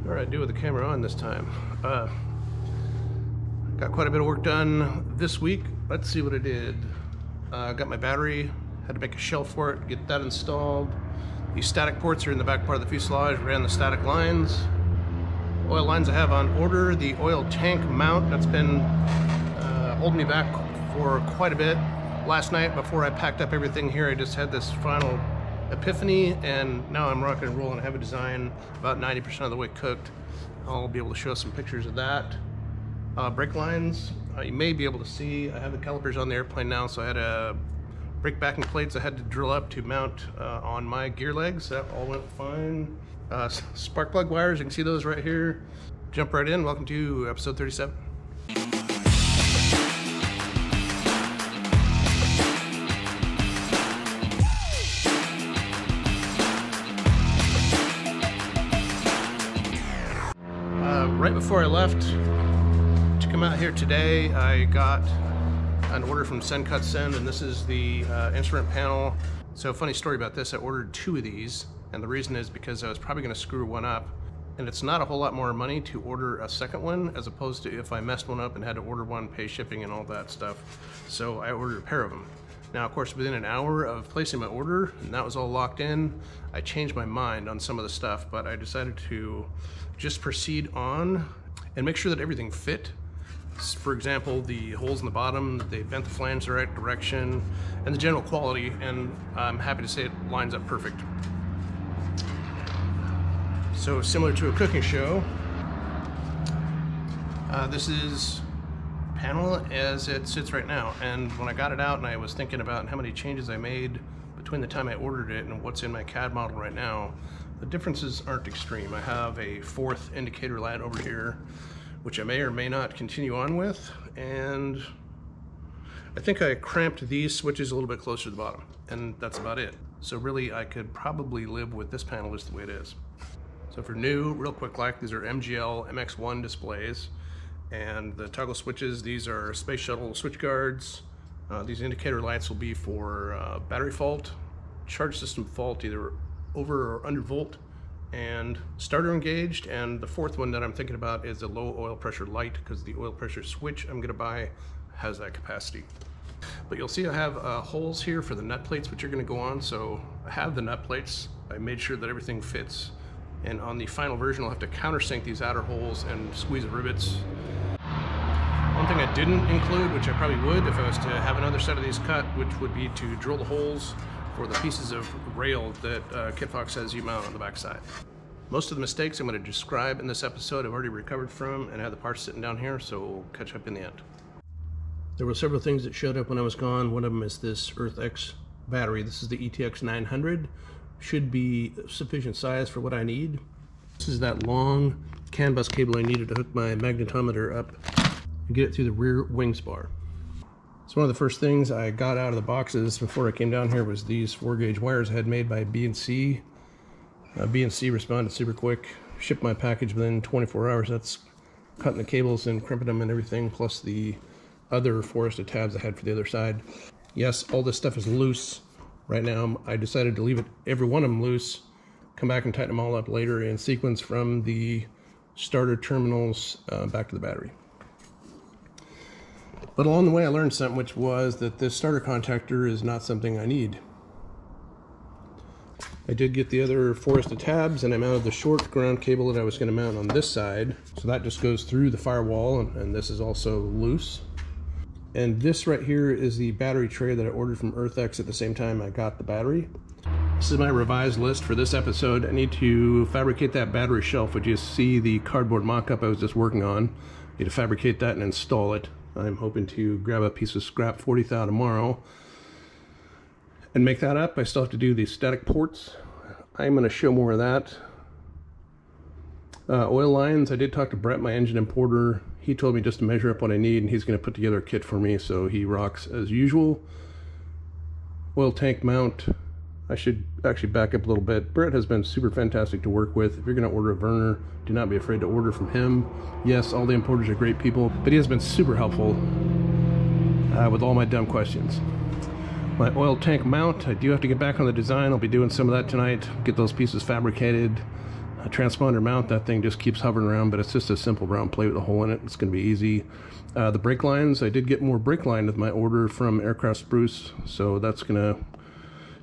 Alright, do with the camera on this time. Got quite a bit of work done this week. Let's see what I did. Got my battery, had to make a shelf for it, get that installed. These static ports are in the back part of the fuselage, ran the static lines. Oil lines I have on order, the oil tank mount, that's been holding me back for quite a bit. Last night, before I packed up everything here, I just had this final epiphany, and now I'm rocking and rolling. I have a design about 90% of the way cooked. I'll be able to show some pictures of that. Brake lines, you may be able to see, I have the calipers on the airplane now, so I had brake backing plates I had to drill up to mount on my gear legs. That all went fine. Spark plug wires, you can see those right here. Jump right in. Welcome to episode 37. Right before I left to come out here today, I got an order from SendCutSend, and this is the instrument panel. So funny story about this, I ordered 2 of these, and the reason is because I was probably going to screw one up, and it's not a whole lot more money to order a second one as opposed to if I messed one up and had to order one, pay shipping and all that stuff. So I ordered a pair of them. Now, of course, within an hour of placing my order, and that was all locked in, I changed my mind on some of the stuff, but I decided to just proceed on and make sure that everything fit. For example, the holes in the bottom, they bent the flange the right direction, and the general quality, and I'm happy to say it lines up perfect. So similar to a cooking show, this is panel as it sits right now, and when I got it out and I was thinking about how many changes I made between the time I ordered it and what's in my CAD model right now, the differences aren't extreme. I have a 4th indicator light over here, which I may or may not continue on with, and I think I cramped these switches a little bit closer to the bottom, and that's about it. So really I could probably live with this panel just the way it is. So for new, real quick like, these are MGL MX1 displays, and the toggle switches, these are space shuttle switch guards. These indicator lights will be for battery fault, charge system fault, either over or under volt, and starter engaged. And the 4th one that I'm thinking about is a low oil pressure light, because the oil pressure switch I'm going to buy has that capacity. But you'll see I have holes here for the nut plates which are going to go on. So I have the nut plates, I made sure that everything fits, and on the final version I'll have to countersink these outer holes and squeeze the rivets. One thing I didn't include, which I probably would if I was to have another set of these cut, which would be to drill the holes for the pieces of rail that Kitfox says you mount on the back side. Most of the mistakes I'm going to describe in this episode I've already recovered from, and I have the parts sitting down here, so we'll catch up in the end. There were several things that showed up when I was gone. One of them is this EarthX battery. This is the ETX 900. Should be sufficient size for what I need. This is that long CAN bus cable I needed to hook my magnetometer up and get it through the rear wing spar. So one of the first things I got out of the boxes before I came down here was these 4-gauge wires I had made by B&C. B&C responded super quick, shipped my package within 24 hours. That's cutting the cables and crimping them and everything, plus the other forested tabs I had for the other side. Yes, all this stuff is loose right now. I decided to leave every one of them loose, come back and tighten them all up later in sequence from the starter terminals back to the battery. But along the way I learned something, which was that this starter contactor is not something I need. I did get the other forested tabs, and I mounted the short ground cable that I was going to mount on this side. So that just goes through the firewall, and this is also loose. And this right here is the battery tray that I ordered from EarthX at the same time I got the battery. This is my revised list for this episode. I need to fabricate that battery shelf, which you see the cardboard mock-up I was just working on. I need to fabricate that and install it. I'm hoping to grab a piece of scrap 40 thou tomorrow and make that up. I still have to do the static ports. I'm going to show more of that. Oil lines, I did talk to Brett, my engine importer. He told me just to measure up what I need, and he's going to put together a kit for me, so he rocks as usual. Oil tank mount, I should actually back up a little bit. Brett has been super fantastic to work with. If you're going to order a Verner, do not be afraid to order from him. Yes, all the importers are great people, but he has been super helpful with all my dumb questions. My oil tank mount, I do have to get back on the design. I'll be doing some of that tonight, get those pieces fabricated. transponder mount, that thing just keeps hovering around, but it's just a simple round plate with a hole in it. It's going to be easy. The brake lines, I did get more brake line with my order from Aircraft Spruce, so that's going to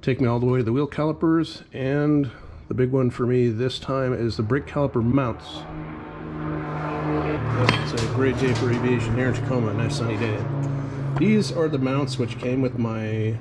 take me all the way to the wheel calipers. And the big one for me this time is the brake caliper mounts. It's a great day for aviation here in Tacoma, nice sunny day. These are the mounts which came with my,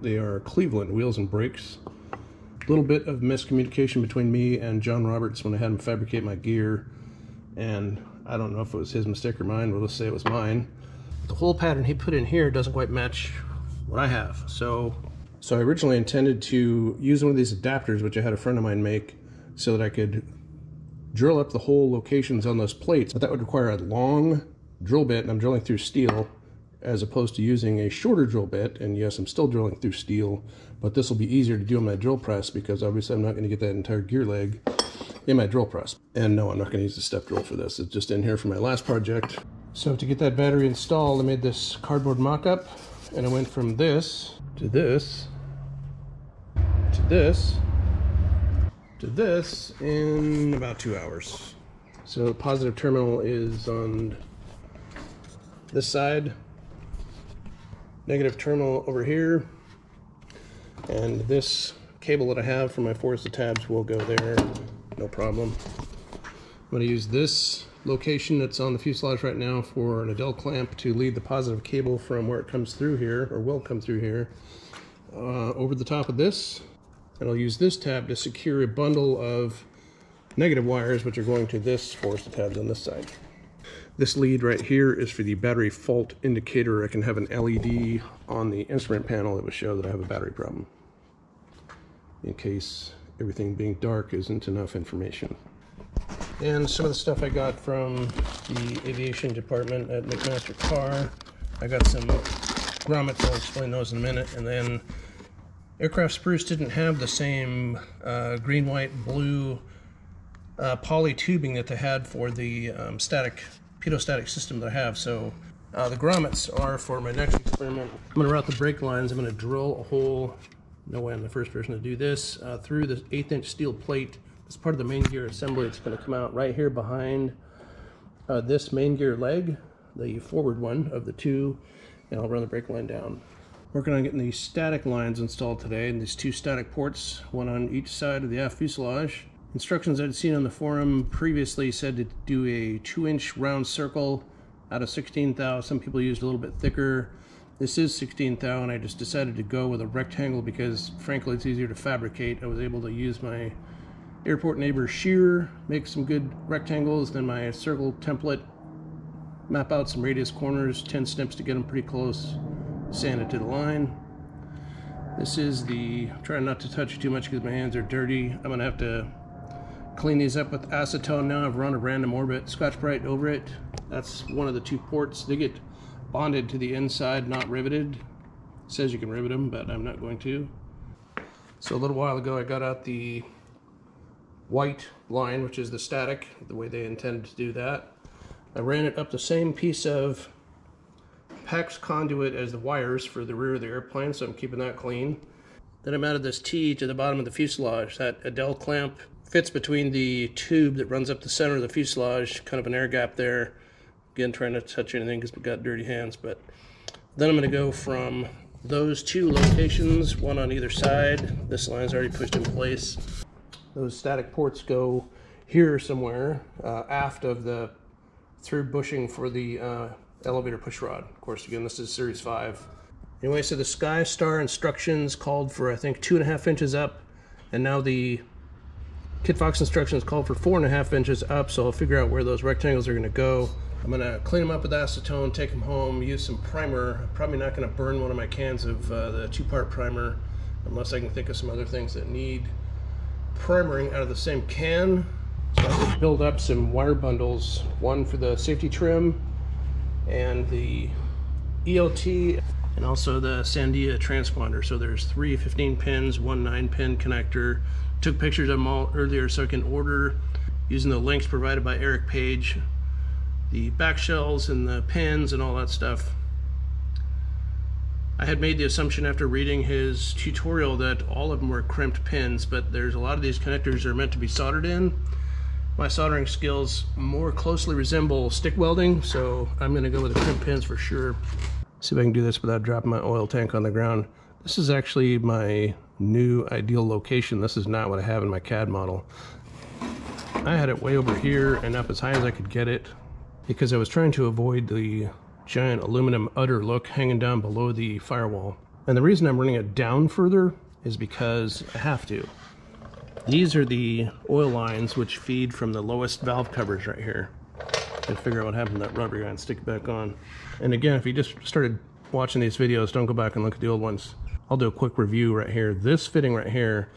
they are Cleveland wheels and brakes. A little bit of miscommunication between me and John Roberts when I had him fabricate my gear, and I don't know if it was his mistake or mine, we'll just say it was mine. The hole pattern he put in here doesn't quite match what I have. So I originally intended to use one of these adapters, which I had a friend of mine make, so that I could drill up the hole locations on those plates, but that would require a long drill bit, and I'm drilling through steel, as opposed to using a shorter drill bit. And yes, I'm still drilling through steel, but this will be easier to do on my drill press, because obviously I'm not going to get that entire gear leg in my drill press. And no, I'm not going to use the step drill for this. It's just in here for my last project. So to get that battery installed, I made this cardboard mock-up, and I went from this to this to this to this in about 2 hours. So the positive terminal is on this side, negative terminal over here, and this cable that I have for my forced tabs will go there, no problem. I'm going to use this location that's on the fuselage right now for an Adele clamp to lead the positive cable from where it comes through here, or will come through here, over the top of this. And I'll use this tab to secure a bundle of negative wires, which are going to this forced tabs on this side. This lead right here is for the battery fault indicator. I can have an LED on the instrument panel that would show that I have a battery problem, in case everything being dark isn't enough information. And some of the stuff I got from the aviation department at McMaster Carr. I got some grommets, I'll explain those in a minute. And then Aircraft Spruce didn't have the same green, white, blue poly tubing that they had for the pitot-static system that I have. So the grommets are for my next experiment. I'm going to route the brake lines. I'm going to drill a hole, no way I'm the first person to do this, through the 1/8" steel plate. It's part of the main gear assembly. It's going to come out right here behind this main gear leg, the forward one of the two, and I'll run the brake line down. Working on getting these static lines installed today, and these 2 static ports, one on each side of the aft fuselage. Instructions I'd seen on the forum previously said to do a 2-inch round circle out of 16 thou. Some people used a little bit thicker. This is 16 thou, and I just decided to go with a rectangle because frankly it's easier to fabricate. I was able to use my airport neighbor shear, make some good rectangles, then my circle template, map out some radius corners, 10 snips to get them pretty close, sand it to the line. This is the, I'm trying not to touch it too much because my hands are dirty. I'm gonna have to clean these up with acetone now. I've run a random orbit Scotch-Brite over it. That's one of the 2 ports. They get bonded to the inside, not riveted. It says you can rivet them, but I'm not going to. So a little while ago I got out the white line, which is the static, the way they intended to do that. I ran it up the same piece of PAX conduit as the wires for the rear of the airplane, so I'm keeping that clean. Then I mounted this T to the bottom of the fuselage. That Adele clamp fits between the tube that runs up the center of the fuselage, kind of an air gap there. Again, trying not to touch anything because we've got dirty hands, but then I'm going to go from those 2 locations, one on either side. This line's already pushed in place. Those static ports go here somewhere, aft of the through bushing for the elevator push rod. Of course, again, this is Series 5. Anyway, so the Sky Star instructions called for, I think, 2.5 inches up, and now the Kitfox instructions called for 4.5 inches up, so I'll figure out where those rectangles are going to go. I'm going to clean them up with acetone, take them home, use some primer. I'm probably not going to burn one of my cans of the 2-part primer, unless I can think of some other things that need primering out of the same can. So I'm going to build up some wire bundles, one for the safety trim and the ELT, and also the Sandia transponder. So there's 3 15 pins, 1 9-pin connector. Took pictures of them all earlier so I can order, using the links provided by Eric Page, the back shells and the pins and all that stuff. I had made the assumption after reading his tutorial that all of them were crimped pins, but there's a lot of these connectors that are meant to be soldered in. My soldering skills more closely resemble stick welding, so I'm going to go with the crimped pins for sure. See if I can do this without dropping my oil tank on the ground. This is actually my new ideal location. This is not what I have in my CAD model. I had it way over here and up as high as I could get it because I was trying to avoid the giant aluminum udder look hanging down below the firewall. And the reason I'm running it down further is because I have to. These are the oil lines which feed from the lowest valve covers right here. And figure out what happened to that rubber guy and stick it back on. And again, if you just started watching these videos, don't go back and look at the old ones. I'll do a quick review right here. This fitting right here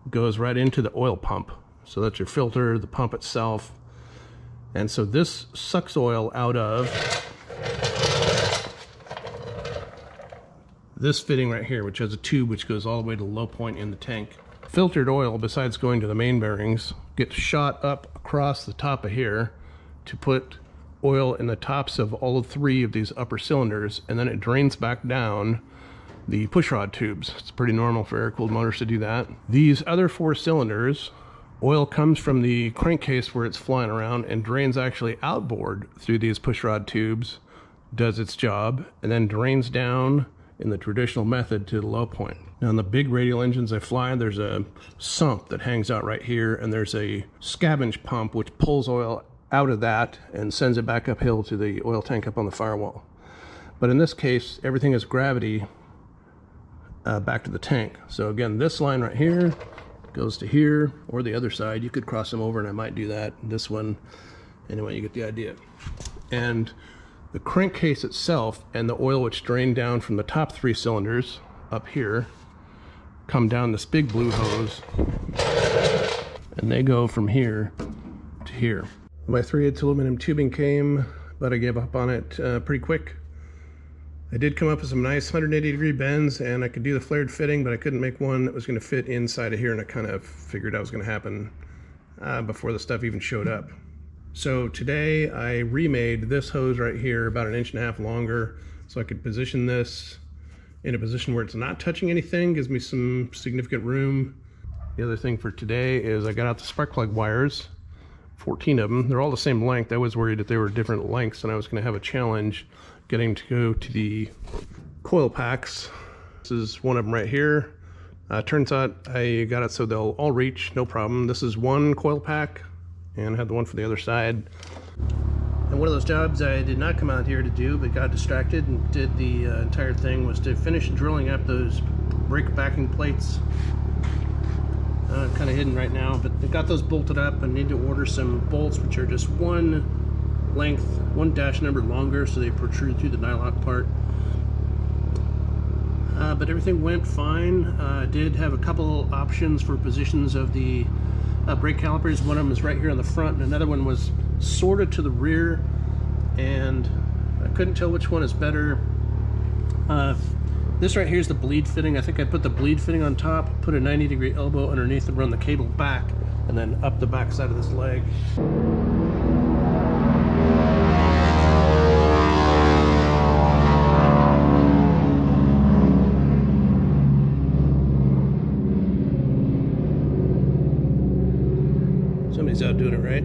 goes right into the oil pump. So that's your filter, the pump itself. And so this sucks oil out of this fitting right here, which has a tube which goes all the way to the low point in the tank. Filtered oil, besides going to the main bearings, gets shot up across the top of here to put oil in the tops of all 3 of these upper cylinders, and then it drains back down the pushrod tubes. It's pretty normal for air-cooled motors to do that. These other 4 cylinders, oil comes from the crankcase where it's flying around and drains actually outboard through these pushrod tubes, does its job, and then drains down in the traditional method to the low point. Now in the big radial engines I fly, there's a sump that hangs out right here, and there's a scavenge pump which pulls oil out of that and sends it back uphill to the oil tank up on the firewall. But in this case, everything is gravity back to the tank. So again, this line right here goes to here, or the other side. You could cross them over, and I might do that. This one, anyway, you get the idea. And the crankcase itself and the oil which drained down from the top 3 cylinders up here come down this big blue hose, and they go from here to here. My 3/8 aluminum tubing came, but I gave up on it pretty quick. I did come up with some nice 180-degree bends, and I could do the flared fitting, but I couldn't make one that was going to fit inside of here, and I kind of figured that was going to happen before the stuff even showed up. So today I remade this hose right here about 1.5 inches longer, so I could position this in a position where it's not touching anything, gives me some significant room. The other thing for today is I got out the spark plug wires, 14 of them. They're all the same length. I was worried that they were different lengths and I was going to have a challenge getting to go to the coil packs. This is one of them right here. Turns out I got it so they'll all reach, no problem. This is one coil pack, and I had the one for the other side. And one of those jobs I did not come out here to do, but got distracted and did the entire thing, was to finish drilling up those brake backing plates. Kind of hidden right now, but I got those bolted up. I need to order some bolts which are just one length, one dash number longer, so they protrude through the nylock part. But everything went fine. I did have a couple options for positions of the brake calipers. One of them is right here on the front, and another one was sort of to the rear, and I couldn't tell which one is better. This right here is the bleed fitting. I think I put the bleed fitting on top, put a 90-degree elbow underneath and run the cable back, and then up the back side of this leg. Somebody's out doing it right.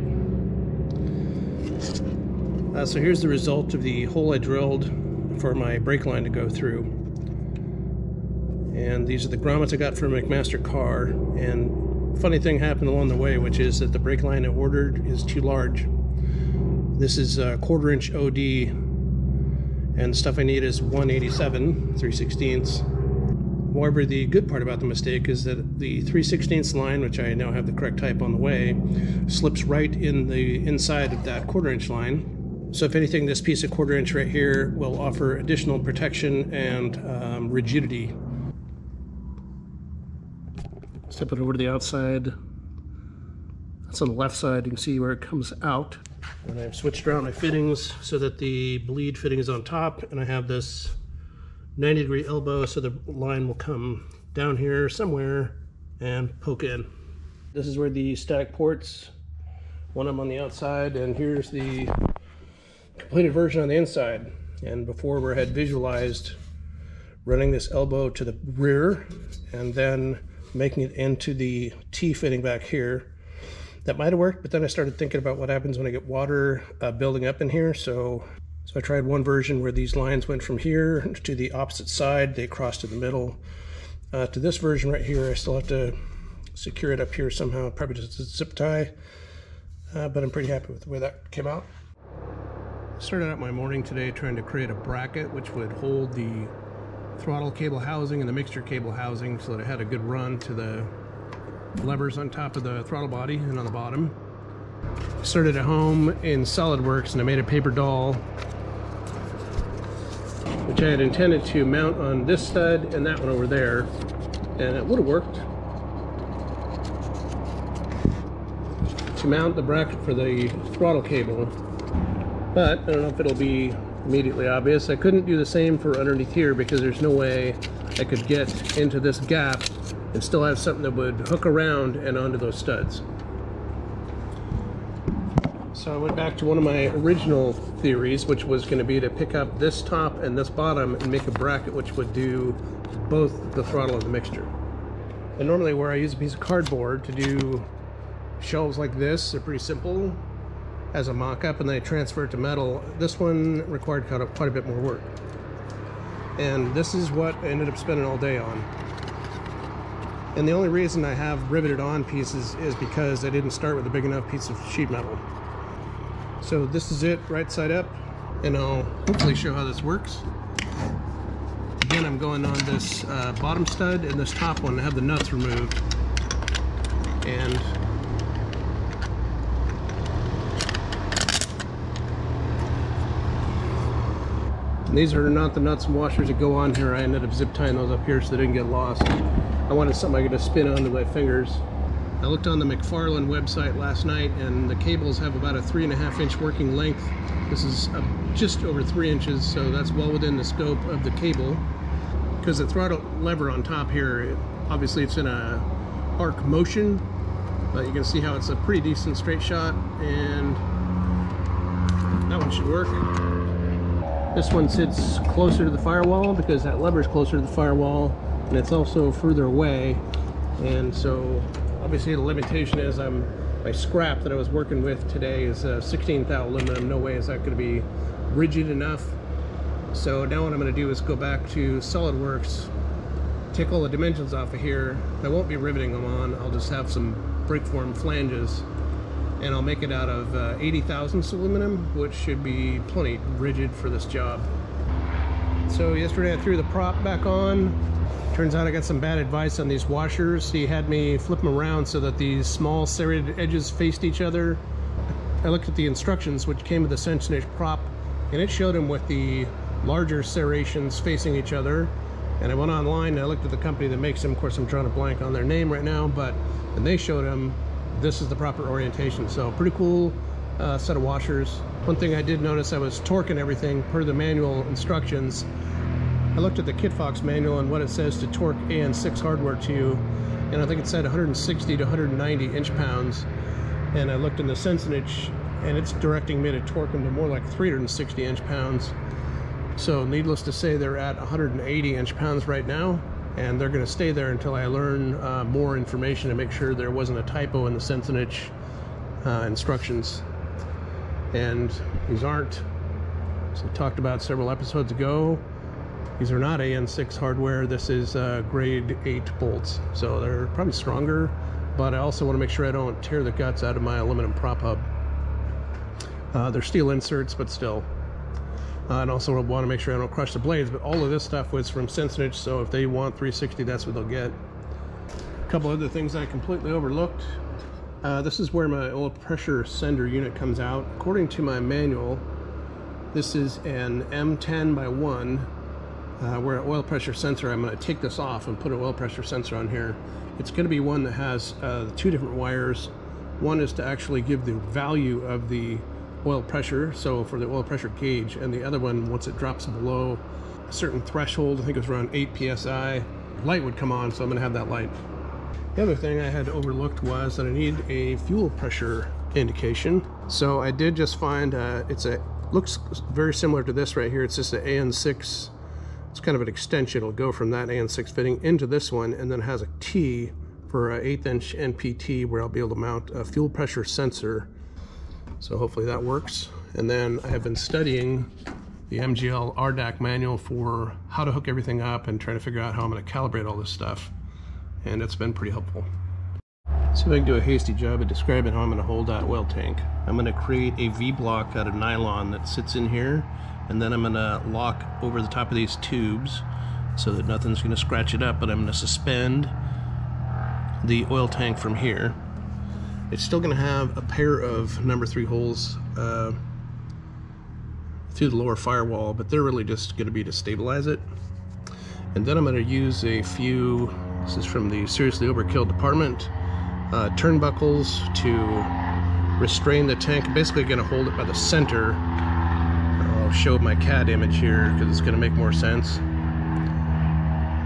So here's the result of the hole I drilled for my brake line to go through. And these are the grommets I got from McMaster car. And funny thing happened along the way, which is that the brake line I ordered is too large. This is a 1/4 inch OD, and the stuff I need is 187 3/16. However, the good part about the mistake is that the 3/16 line, which I now have the correct type on the way, slips right in the inside of that 1/4 inch line. So if anything, this piece of 1/4 inch right here will offer additional protection and rigidity. Step it over to the outside. That's on the left side. You can see where it comes out. And I've switched around my fittings so that the bleed fitting is on top, and I have this 90-degree elbow, so the line will come down here somewhere and poke in. This is where the static ports, one of them on the outside, and here's the completed version on the inside. And before, where I had visualized running this elbow to the rear and then making it into the T-fitting back here. That might have worked, but then I started thinking about what happens when I get water building up in here. So I tried one version where these lines went from here to the opposite side. They crossed to the middle. To this version right here, I still have to secure it up here somehow, probably just a zip tie. But I'm pretty happy with the way that came out. I started out my morning today trying to create a bracket which would hold the throttle cable housing and the mixture cable housing so that it had a good run to the levers on top of the throttle body and on the bottom. I started at home in SolidWorks and I made a paper doll which I had intended to mount on this stud and that one over there, and it would have worked to mount the bracket for the throttle cable, but I don't know if it'll be immediately obvious. I couldn't do the same for underneath here because there's no way I could get into this gap and still have something that would hook around and onto those studs. So I went back to one of my original theories, which was going to be to pick up this top and this bottom and make a bracket which would do both the throttle and the mixture. And normally where I use a piece of cardboard to do shelves like this, they're pretty simple as a mock-up, and then I transfer it to metal. This one required quite a bit more work. And this is what I ended up spending all day on. And the only reason I have riveted on pieces is because I didn't start with a big enough piece of sheet metal. So this is it right side up, and I'll hopefully show how this works. Again, I'm going on this bottom stud and this top one. I have the nuts removed. And these are not the nuts and washers that go on here. I ended up zip tying those up here so they didn't get lost. I wanted something I could just spin onto my fingers. I looked on the McFarlane website last night, and the cables have about a 3.5-inch working length. This is just over 3 inches, so that's well within the scope of the cable. Because the throttle lever on top here, obviously it's in a arc motion, but you can see how it's a pretty decent straight shot, and that one should work. This one sits closer to the firewall because that lever is closer to the firewall, and it's also further away. And so obviously the limitation is my scrap that I was working with today is 16 thou aluminum. No way is that going to be rigid enough. So now what I'm going to do is go back to SolidWorks, take all the dimensions off of here. I won't be riveting them on. I'll just have some break form flanges, and I'll make it out of 80 thousandths aluminum, which should be plenty rigid for this job. So yesterday I threw the prop back on. Turns out I got some bad advice on these washers. He had me flip them around so that these small serrated edges faced each other. I looked at the instructions, which came with the Sentinich prop, and it showed him with the larger serrations facing each other. And I went online and I looked at the company that makes them. Of course, I'm drawing a blank on their name right now, but and they showed him this is the proper orientation. So pretty cool set of washers. One thing I did notice, I was torquing everything per the manual instructions. I looked at the Kitfox manual and what it says to torque AN6 hardware to, and I think it said 160 to 190 inch-pounds. And I looked in the Sentinich, and it's directing me to torque them to more like 360 inch-pounds. So needless to say, they're at 180 inch-pounds right now, and they're going to stay there until I learn more information to make sure there wasn't a typo in the Sentinich instructions. And these aren't, as I talked about several episodes ago, these are not AN6 hardware. This is grade 8 bolts, so they're probably stronger, but I also want to make sure I don't tear the guts out of my aluminum prop hub. They're steel inserts, but still. And also want to make sure I don't crush the blades, but all of this stuff was from Sentinich, so if they want 360, that's what they'll get. A couple other things I completely overlooked. This is where my oil pressure sender unit comes out. According to my manual, this is an M10 by 1. Where an oil pressure sensor, I'm going to take this off and put an oil pressure sensor on here. It's going to be one that has 2 different wires. One is to actually give the value of the oil pressure, so for the oil pressure gauge, and the other one, once it drops below a certain threshold, I think it was around 8 psi, light would come on, so I'm going to have that light. The other thing I had overlooked was that I need a fuel pressure indication. So I did just find looks very similar to this right here. It's just an AN6 It's kind of an extension. It'll go from that AN6 fitting into this one, and then it has a T for an 1/8 inch NPT where I'll be able to mount a fuel pressure sensor. So hopefully that works. And then I have been studying the MGL RDAC manual for how to hook everything up and trying to figure out how I'm going to calibrate all this stuff. And it's been pretty helpful. See if I can do a hasty job at describing how I'm going to hold that oil tank. I'm going to create a V-block out of nylon that sits in here, and then I'm going to lock over the top of these tubes so that nothing's going to scratch it up, but I'm going to suspend the oil tank from here. It's still going to have a pair of number 3 holes through the lower firewall, but they're really just going to be to stabilize it. And then I'm going to use a few, this is from the Seriously Overkill department, turnbuckles to restrain the tank. I'm basically going to hold it by the center. I'll show my CAD image here because it's going to make more sense.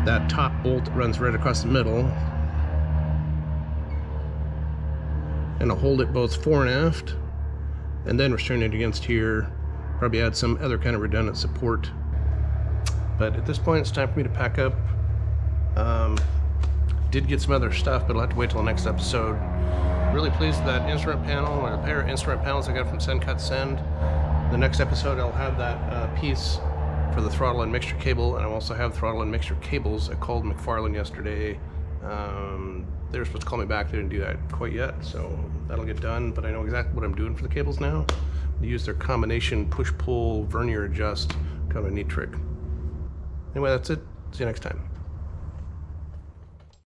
That top bolt runs right across the middle, and I'll hold it both fore and aft, and then restrain it against here. Probably add some other kind of redundant support. But at this point, it's time for me to pack up. Did get some other stuff, but I'll have to wait till the next episode. Really pleased with that instrument panel, or a pair of instrument panels I got from SendCutSend. The next episode, I'll have that piece for the throttle and mixture cable, and I'll also have throttle and mixture cables. I called McFarlane yesterday. They were supposed to call me back. They didn't do that quite yet, so that'll get done. But I know exactly what I'm doing for the cables now. They use their combination push-pull vernier adjust, kind of a neat trick. Anyway, that's it. See you next time.